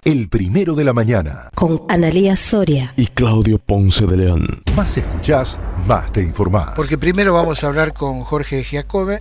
El Primero de la Mañana. Con Analía Soria y Claudio Ponce de León. Más escuchás, más te informás. Porque primero vamos a hablar con Jorge Giacobbe,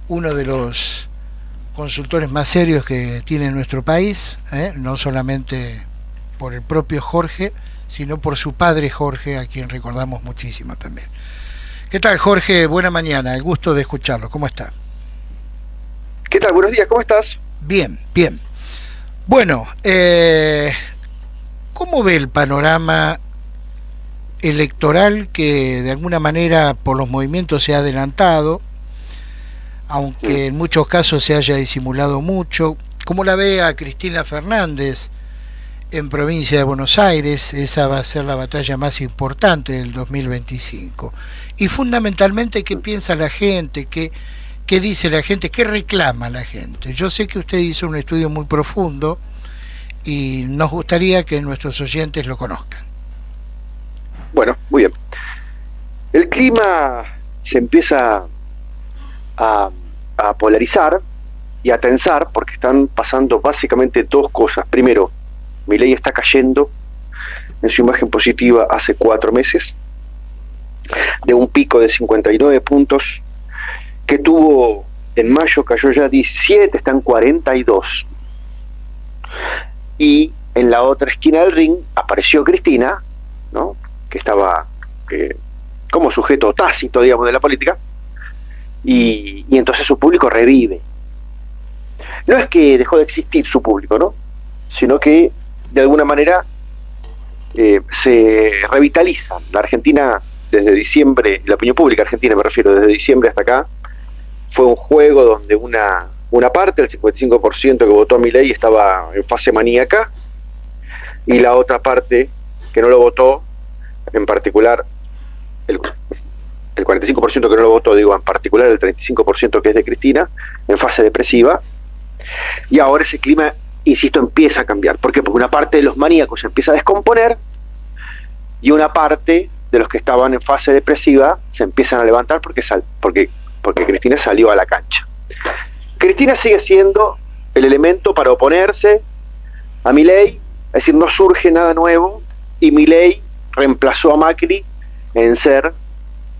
uno de los consultores más serios que tiene nuestro país, no solamente por el propio Jorge, sino por su padre Jorge, a quien recordamos muchísimo también. ¿Qué tal, Jorge? Buena mañana, el gusto de escucharlo. ¿Cómo está? ¿Qué tal? Buenos días, ¿cómo estás? Bien, bien. Bueno, ¿cómo ve el panorama electoral que de alguna manera por los movimientos se ha adelantado, aunque en muchos casos se haya disimulado mucho? ¿Cómo la ve a Cristina Fernández en provincia de Buenos Aires? Esa va a ser la batalla más importante del 2025. Y fundamentalmente, ¿qué piensa la gente? ¿Qué dice la gente? ¿Qué reclama la gente? Yo sé que usted hizo un estudio muy profundo y nos gustaría que nuestros oyentes lo conozcan. Bueno, muy bien. El clima se empieza a polarizar y a tensar porque están pasando básicamente dos cosas. Primero, Milei está cayendo en su imagen positiva hace 4 meses, de un pico de 59 puntos que tuvo en mayo, cayó ya 17, está en 42. Y en la otra esquina del ring apareció Cristina, ¿no?, que estaba como sujeto tácito, digamos, de la política, y entonces su público revive. No es que dejó de existir su público, ¿no?, sino que de alguna manera se revitaliza. La Argentina, desde diciembre, la opinión pública argentina me refiero, desde diciembre hasta acá, fue un juego donde una parte, el 55% que votó a Milei, estaba en fase maníaca, y la otra parte que no lo votó, en particular el 45% que no lo votó, digo, en particular el 35% que es de Cristina, en fase depresiva. Y ahora ese clima, insisto, empieza a cambiar. ¿Por qué? Porque una parte de los maníacos se empieza a descomponer y una parte de los que estaban en fase depresiva se empiezan a levantar porque Cristina salió a la cancha. Cristina sigue siendo el elemento para oponerse a Milei, es decir, no surge nada nuevo, y Milei reemplazó a Macri en ser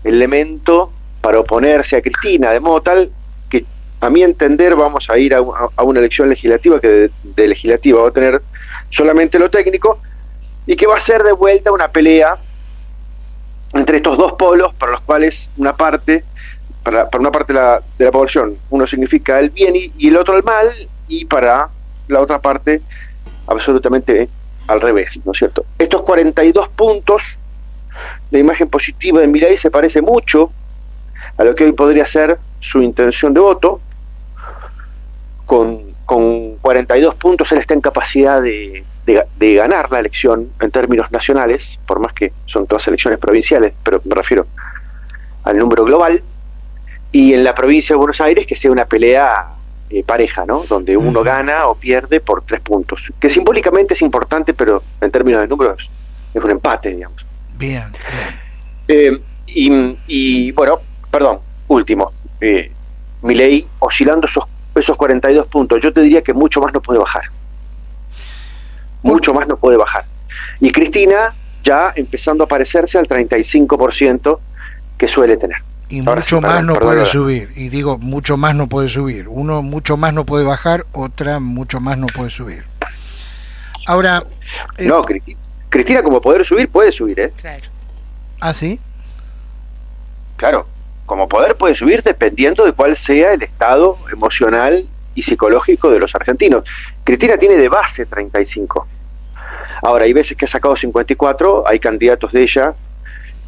el elemento para oponerse a Cristina, de modo tal que, a mi entender, vamos a ir a una elección legislativa que de legislativa va a tener solamente lo técnico, y que va a ser de vuelta una pelea entre estos dos polos, para los cuales una parte de la población, uno significa el bien y el otro el mal, y para la otra parte absolutamente al revés, ¿no es cierto? Estos 42 puntos de imagen positiva de Milei se parece mucho a lo que hoy podría ser su intención de voto. Con 42 puntos él está en capacidad de ganar la elección en términos nacionales, por más que son todas elecciones provinciales, pero me refiero al número global. Y en la provincia de Buenos Aires que sea una pelea pareja, ¿no?, donde uno gana o pierde por 3 puntos, que simbólicamente es importante, pero en términos de números es un empate, digamos. Bien. Y bueno, perdón, último, Milei oscilando esos 42 puntos, yo te diría que mucho más no puede bajar. Mucho más no puede bajar. Y Cristina ya empezando a parecerse al 35% que suele tener. Y mucho más no puede subir. Y digo, mucho más no puede subir. Uno mucho más no puede bajar, otra mucho más no puede subir. Ahora... no, Cristina como poder subir, puede subir, ¿eh? Claro. ¿Ah, sí? Claro, como poder puede subir dependiendo de cuál sea el estado emocional y psicológico de los argentinos. Cristina tiene de base 35. Ahora, hay veces que ha sacado 54, hay candidatos de ella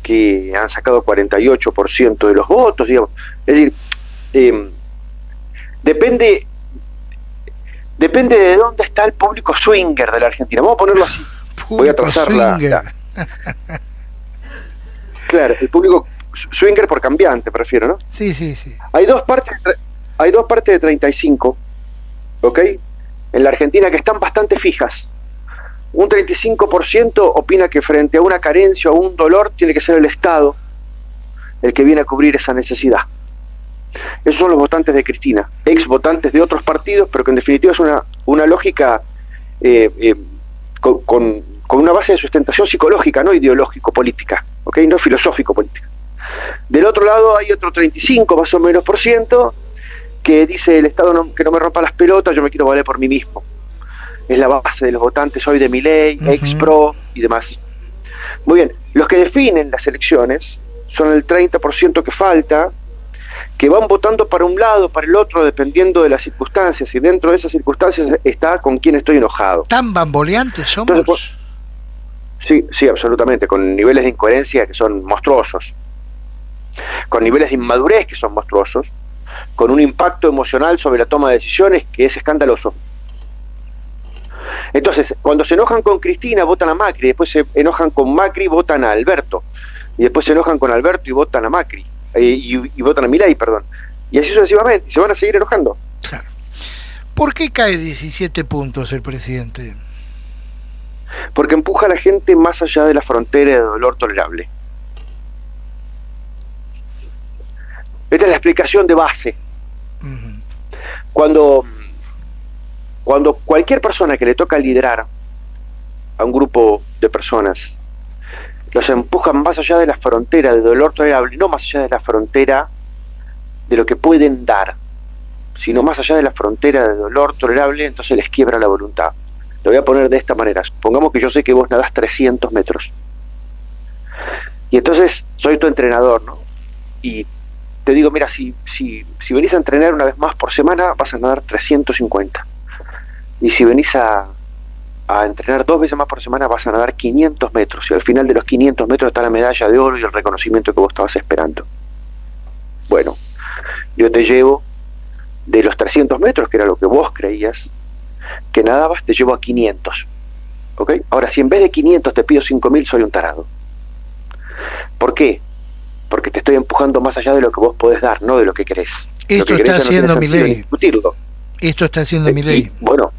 que han sacado 48% de los votos, digamos. Es decir, depende de dónde está el público swinger de la Argentina. Vamos a ponerlo así. Voy a trazar claro, el público swinger por cambiante, prefiero, ¿no? Sí. Hay dos partes de 35, ¿ok?, en la Argentina que están bastante fijas. Un 35% opina que frente a una carencia o un dolor tiene que ser el Estado el que viene a cubrir esa necesidad. Esos son los votantes de Cristina, ex votantes de otros partidos, pero que en definitiva es una lógica con una base de sustentación psicológica, no ideológico-política, ¿okay? No filosófico-política. Del otro lado hay otro 35 más o menos por ciento que dice el Estado que no me rompa las pelotas, yo me quiero valer por mí mismo. Es la base de los votantes hoy de Milei, ex-pro y demás. Muy bien, los que definen las elecciones son el 30% que falta, que van votando para un lado, para el otro, dependiendo de las circunstancias, y dentro de esas circunstancias está con quién estoy enojado. ¿Tan bamboleantes somos? Entonces, sí, absolutamente, con niveles de incoherencia que son monstruosos, con niveles de inmadurez que son monstruosos, con un impacto emocional sobre la toma de decisiones que es escandaloso. Entonces, cuando se enojan con Cristina, votan a Macri, después se enojan con Macri, votan a Alberto, y después se enojan con Alberto y votan a Macri, y votan a Milei, perdón. Y así sucesivamente, y se van a seguir enojando. Claro. ¿Por qué cae 17 puntos el presidente? Porque empuja a la gente más allá de la frontera de dolor tolerable. Esta es la explicación de base. Cuando cualquier persona que le toca liderar a un grupo de personas, los empujan más allá de la frontera de dolor tolerable, no más allá de la frontera de lo que pueden dar, sino más allá de la frontera de dolor tolerable, entonces les quiebra la voluntad. Lo voy a poner de esta manera. Supongamos que yo sé que vos nadás 300 metros. Y entonces soy tu entrenador, ¿no? Y te digo, mira, si venís a entrenar una vez más por semana, vas a nadar 350. Y si venís a entrenar 2 veces más por semana, vas a nadar 500 metros. Y al final de los 500 metros está la medalla de oro y el reconocimiento que vos estabas esperando. Bueno, yo te llevo de los 300 metros, que era lo que vos creías que nadabas, te llevo a 500. ¿Ok? Ahora, si en vez de 500 te pido 5.000, soy un tarado. ¿Por qué? Porque te estoy empujando más allá de lo que vos podés dar, no de lo que querés. Esto está haciendo Milei. Esto está haciendo Milei. Bueno,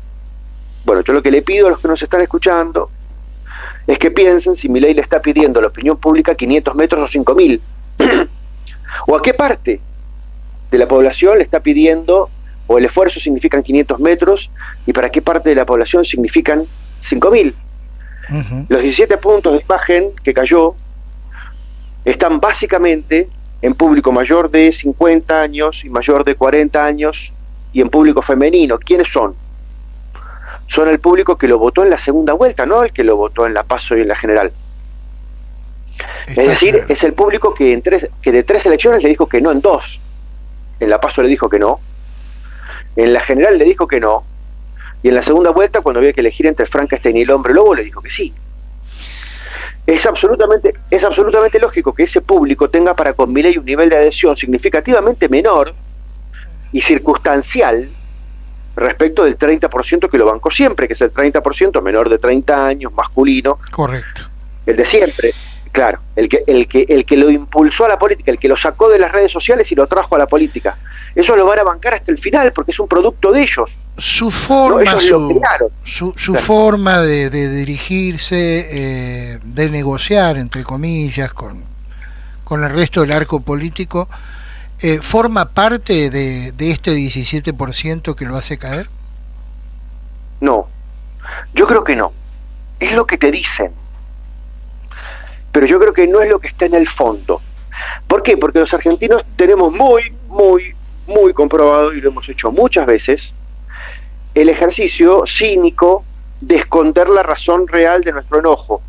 yo lo que le pido a los que nos están escuchando es que piensen si Milei le está pidiendo a la opinión pública 500 metros o 5.000. ¿O a qué parte de la población le está pidiendo, o el esfuerzo significan 500 metros, y para qué parte de la población significan 5.000? Los 17 puntos de imagen que cayó están básicamente en público mayor de 50 años y mayor de 40 años y en público femenino. ¿Quiénes son? Son el público que lo votó en la segunda vuelta, no el que lo votó en la PASO y en la general. Es decir, es el público que de 3 elecciones le dijo que no en 2. En la PASO le dijo que no, en la general le dijo que no, y en la segunda vuelta, cuando había que elegir entre Frankenstein y el hombre lobo, le dijo que sí. Es absolutamente lógico que ese público tenga para con Milei un nivel de adhesión significativamente menor y circunstancial respecto del 30% que lo bancó siempre, que es el 30% menor de 30 años, masculino. Correcto. El de siempre, claro, el que lo impulsó a la política, el que lo sacó de las redes sociales y lo trajo a la política. Eso lo van a bancar hasta el final porque es un producto de ellos. Su forma, no, su claro, forma de dirigirse, de negociar, entre comillas, con el resto del arco político, ¿forma parte de este 17% que lo hace caer? No, yo creo que no. Es lo que te dicen. Pero yo creo que no es lo que está en el fondo. ¿Por qué? Porque los argentinos tenemos muy comprobado, y lo hemos hecho muchas veces, el ejercicio cínico de esconder la razón real de nuestro enojo.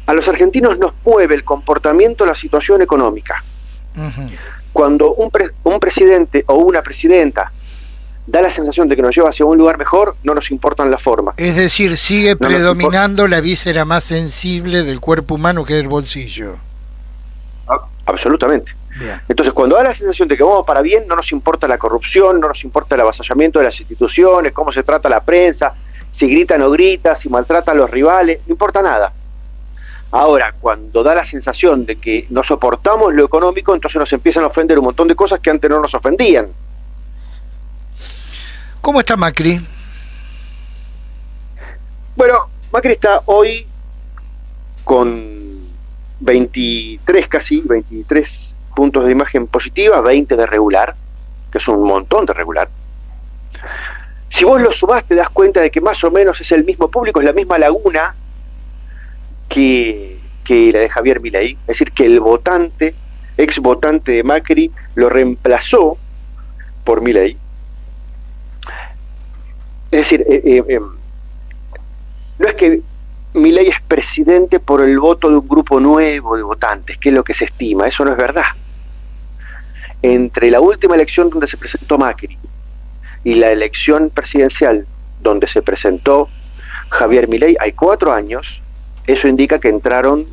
A los argentinos nos mueve el comportamiento, la situación económica. Cuando un presidente o una presidenta da la sensación de que nos lleva hacia un lugar mejor, no nos importan las formas. Es decir, sigue predominando la víscera más sensible del cuerpo humano, que es el bolsillo. Absolutamente. Bien. Entonces, cuando da la sensación de que vamos para bien, no nos importa la corrupción, no nos importa el avasallamiento de las instituciones, cómo se trata la prensa, si grita o no grita, si maltrata a los rivales, no importa nada. Ahora, cuando da la sensación de que no soportamos lo económico, entonces nos empiezan a ofender un montón de cosas que antes no nos ofendían. ¿Cómo está Macri? Bueno, Macri está hoy con 23 puntos de imagen positiva, 20 de regular, que es un montón de regular. Si vos lo sumás te das cuenta de que más o menos es el mismo público, es la misma laguna que la de Javier Milei, es decir, que el votante, ex votante de Macri, lo reemplazó por Milei. Es decir, no es que Milei es presidente por el voto de un grupo nuevo de votantes, que es lo que se estima, eso no es verdad. Entre la última elección donde se presentó Macri y la elección presidencial donde se presentó Javier Milei hay 4 años. Eso indica que entraron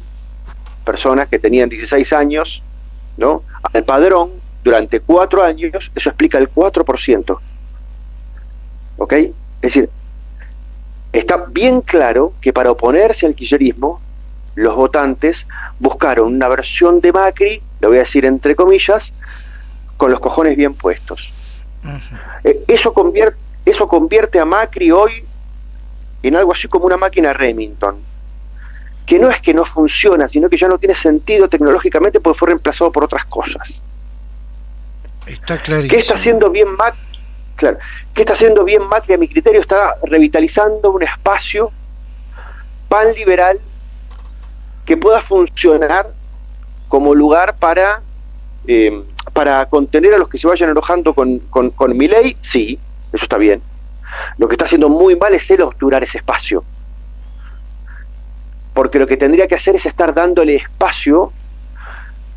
personas que tenían 16 años, ¿no?, al padrón durante 4 años. Eso explica el 4%. ¿Ok? Es decir, está bien claro que para oponerse al kirchnerismo, los votantes buscaron una versión de Macri, lo voy a decir entre comillas, con los cojones bien puestos. Eso convierte a Macri hoy en algo así como una máquina Remington, que no es que no funciona, sino que ya no tiene sentido tecnológicamente porque fue reemplazado por otras cosas. Está clarísimo. ¿Qué está haciendo bien Macri? Claro, ¿qué está haciendo bien Macri a mi criterio? Está revitalizando un espacio pan liberal que pueda funcionar como lugar para contener a los que se vayan enojando con Milei. Sí, eso está bien. Lo que está haciendo muy mal es él obturar ese espacio, porque lo que tendría que hacer es estar dándole espacio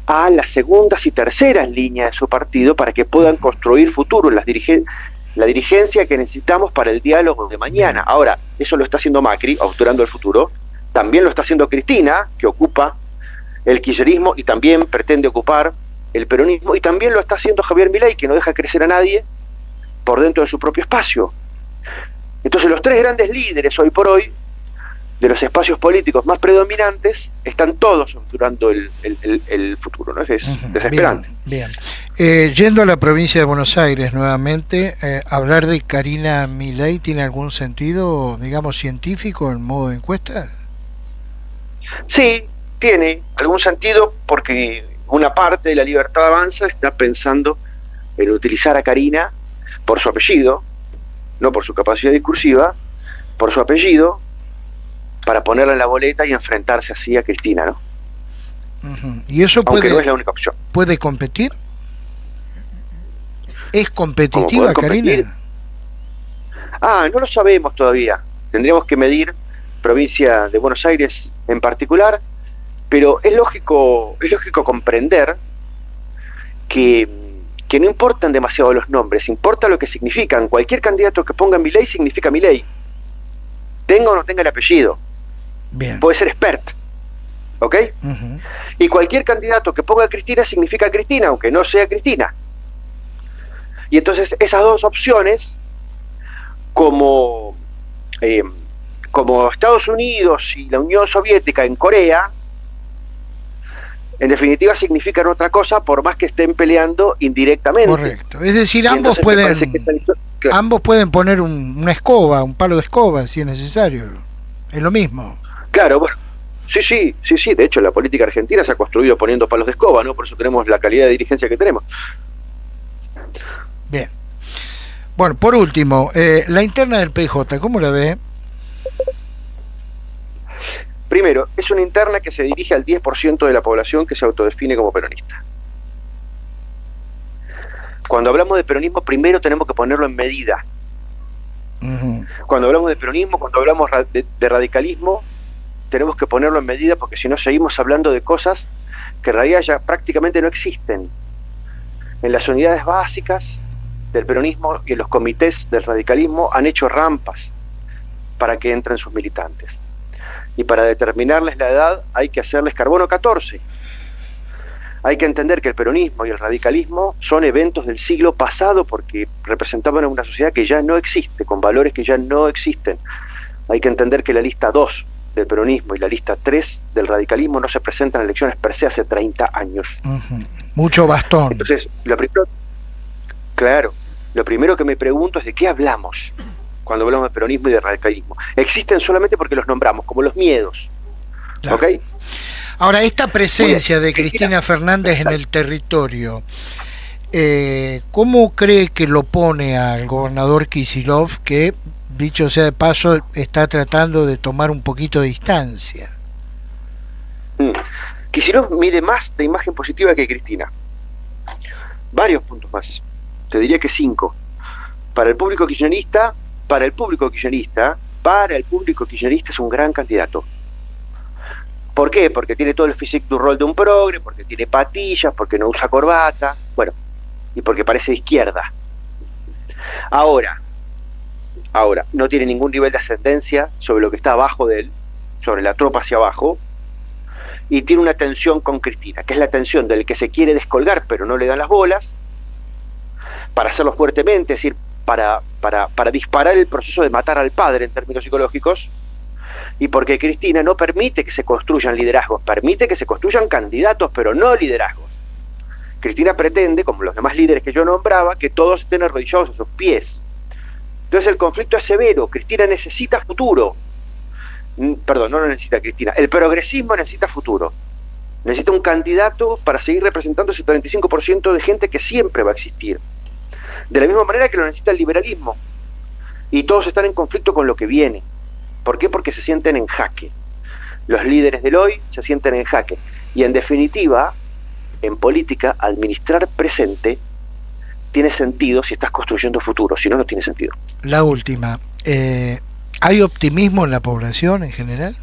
a las segundas y terceras líneas de su partido para que puedan construir futuro, la dirigencia que necesitamos para el diálogo de mañana. Ahora, eso lo está haciendo Macri, obturando el futuro. También lo está haciendo Cristina, que ocupa el kirchnerismo y también pretende ocupar el peronismo, y también lo está haciendo Javier Milei, que no deja crecer a nadie por dentro de su propio espacio. Entonces los 3 grandes líderes hoy por hoy de los espacios políticos más predominantes están todos obturando el futuro, ¿no? Es desesperante. Bien. Yendo a la provincia de Buenos Aires nuevamente, hablar de Karina Milei, ¿tiene algún sentido, digamos, científico en modo de encuesta? Sí, tiene algún sentido, porque una parte de la Libertad Avanza está pensando en utilizar a Karina por su apellido, no por su capacidad discursiva, por su apellido, para ponerla en la boleta y enfrentarse así a Cristina, ¿no? ¿Y eso aunque no es la única opción? ¿Puede competir? ¿Es competitiva Karina? No lo sabemos todavía. Tendríamos que medir provincia de Buenos Aires en particular, pero es lógico comprender que no importan demasiado los nombres, importa lo que significan. Cualquier candidato que ponga Milei significa Milei, tenga o no tenga el apellido. Bien. Puede ser expert, ¿ok? Y cualquier candidato que ponga Cristina significa Cristina, aunque no sea Cristina. Y entonces esas dos opciones, como Estados Unidos y la Unión Soviética en Corea, en definitiva significan otra cosa, por más que estén peleando indirectamente. Correcto. Es decir, ambos pueden poner una escoba, un palo de escoba, si es necesario. Es lo mismo. Claro, bueno. Sí. De hecho, la política argentina se ha construido poniendo palos de escoba, ¿no? Por eso tenemos la calidad de dirigencia que tenemos. Bien. Bueno, por último, la interna del PJ, ¿cómo la ve? Primero, es una interna que se dirige al 10% de la población que se autodefine como peronista. Cuando hablamos de peronismo, primero tenemos que ponerlo en medida. Cuando hablamos de peronismo, cuando hablamos de radicalismo, tenemos que ponerlo en medida, porque si no seguimos hablando de cosas que en realidad ya prácticamente no existen. En las unidades básicas del peronismo y en los comités del radicalismo han hecho rampas para que entren sus militantes. Y para determinarles la edad hay que hacerles carbono 14. Hay que entender que el peronismo y el radicalismo son eventos del siglo pasado, porque representaban a una sociedad que ya no existe, con valores que ya no existen. Hay que entender que la lista 2 del peronismo y la lista 3 del radicalismo no se presentan en elecciones per se hace 30 años. Mucho bastón. Entonces, lo primero que me pregunto es de qué hablamos cuando hablamos de peronismo y de radicalismo. Existen solamente porque los nombramos, como los miedos. Claro. ¿Ok? Ahora, esta presencia de Cristina Fernández en el territorio, ¿Cómo cree que lo pone al gobernador Kicillof, que, dicho sea de paso, está tratando de tomar un poquito de distancia? Kicillof mide más de imagen positiva que Cristina. Varios puntos más. Te diría que 5. Para el público kirchnerista, es un gran candidato. ¿Por qué? Porque tiene todo el physique du rol de un progre, porque tiene patillas, porque no usa corbata, bueno, y porque parece de izquierda. Ahora, no tiene ningún nivel de ascendencia sobre lo que está abajo de él, sobre la tropa hacia abajo, y tiene una tensión con Cristina, que es la tensión del que se quiere descolgar pero no le dan las bolas, para hacerlo fuertemente, es decir, para disparar el proceso de matar al padre en términos psicológicos, y porque Cristina no permite que se construyan liderazgos, permite que se construyan candidatos, pero no liderazgos. Cristina pretende, como los demás líderes que yo nombraba, que todos estén arrodillados a sus pies. Entonces el conflicto es severo. Cristina necesita futuro. Perdón, no lo necesita Cristina. El progresismo necesita futuro. Necesita un candidato para seguir representando ese 35% de gente que siempre va a existir. De la misma manera que lo necesita el liberalismo. Y todos están en conflicto con lo que viene. ¿Por qué? Porque se sienten en jaque. Los líderes del hoy se sienten en jaque. Y en definitiva, en política, administrar presente tiene sentido si estás construyendo futuro, si no, no tiene sentido. La última, ¿hay optimismo en la población en general?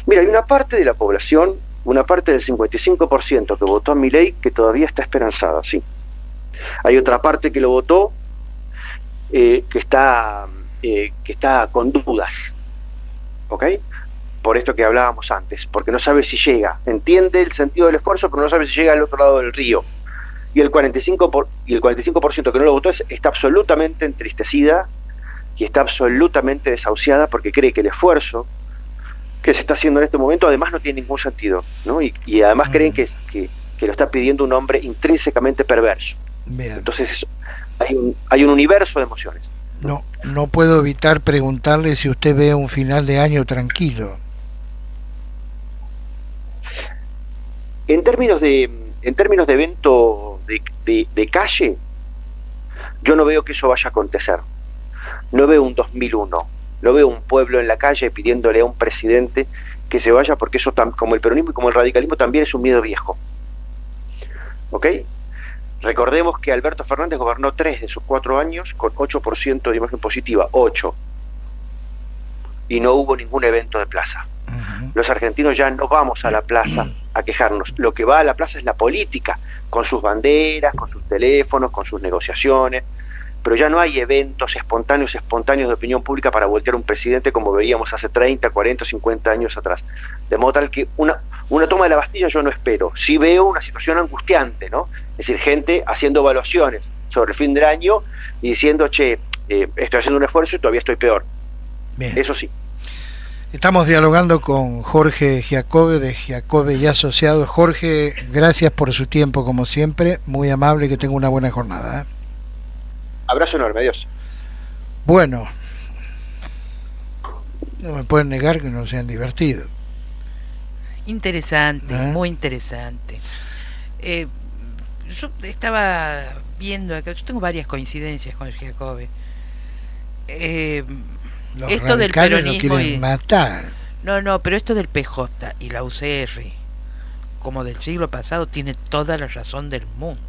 Mira, hay una parte de la población, una parte del 55% que votó a Milei que todavía está esperanzada, sí. Hay otra parte que lo votó que está con dudas, ¿ok? Por esto que hablábamos antes, porque no sabe si llega, entiende el sentido del esfuerzo, pero no sabe si llega al otro lado del río. Y el 45% que no lo votó está absolutamente entristecida y está absolutamente desahuciada porque cree que el esfuerzo que se está haciendo en este momento además no tiene ningún sentido, ¿no? Y además creen que lo está pidiendo un hombre intrínsecamente perverso. Bien. Entonces hay un universo de emociones. No puedo evitar preguntarle si usted ve un final de año tranquilo. En términos de evento de calle, yo no veo que eso vaya a acontecer. No veo un 2001, no veo un pueblo en la calle pidiéndole a un presidente que se vaya, porque eso, como el peronismo y como el radicalismo, también es un miedo viejo. ¿Ok? Recordemos que Alberto Fernández gobernó 3 de sus 4 años con 8% de imagen positiva, 8. Y no hubo ningún evento de plaza. Los argentinos ya no vamos a la plaza a quejarnos. Lo que va a la plaza es la política, con sus banderas, con sus teléfonos, con sus negociaciones, pero ya no hay eventos espontáneos de opinión pública para voltear un presidente como veíamos hace 30, 40, 50 años atrás. De modo tal que una toma de la Bastilla yo no espero. Sí veo una situación angustiante, ¿no? Es decir, gente haciendo evaluaciones sobre el fin del año y diciendo, estoy haciendo un esfuerzo y todavía estoy peor. Bien. Eso sí. Estamos dialogando con Jorge Giacobbe de Giacobbe y Asociados. Jorge, gracias por su tiempo como siempre, muy amable y que tenga una buena jornada, ¿eh? Abrazo enorme, adiós. Bueno, no me pueden negar que no sean divertidos. Interesante, muy interesante. Yo estaba viendo acá, yo tengo varias coincidencias con Giacobbe. Los esto del radicales peronismo lo quieren matar. No, pero esto del PJ y la UCR, como del siglo pasado, tiene toda la razón del mundo.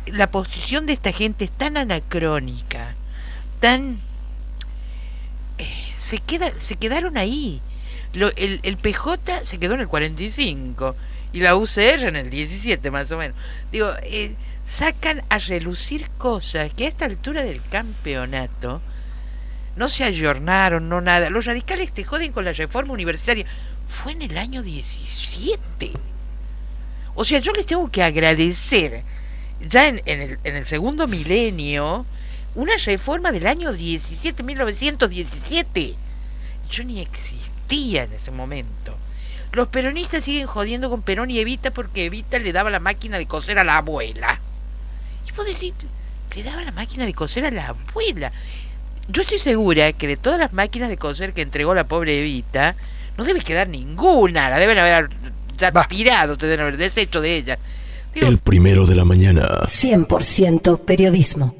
La posición de esta gente es tan anacrónica, tan se quedaron ahí. El PJ se quedó en el 45 y la UCR en el 17 más o menos. Digo, sacan a relucir cosas que a esta altura del campeonato no se ayornaron, no nada. Los radicales te joden con la reforma universitaria. Fue en el año 17. O sea, yo les tengo que agradecer ya en el segundo milenio una reforma del año 17, 1917. Yo ni existía en ese momento. Los peronistas siguen jodiendo con Perón y Evita porque Evita le daba la máquina de coser a la abuela. Y vos decís, le daba la máquina de coser a la abuela. Yo estoy segura que de todas las máquinas de coser que entregó la pobre Evita, no debe quedar ninguna. La deben haber ya tirado, te deben haber deshecho de ella. Digo, El primero de la mañana. 100% periodismo.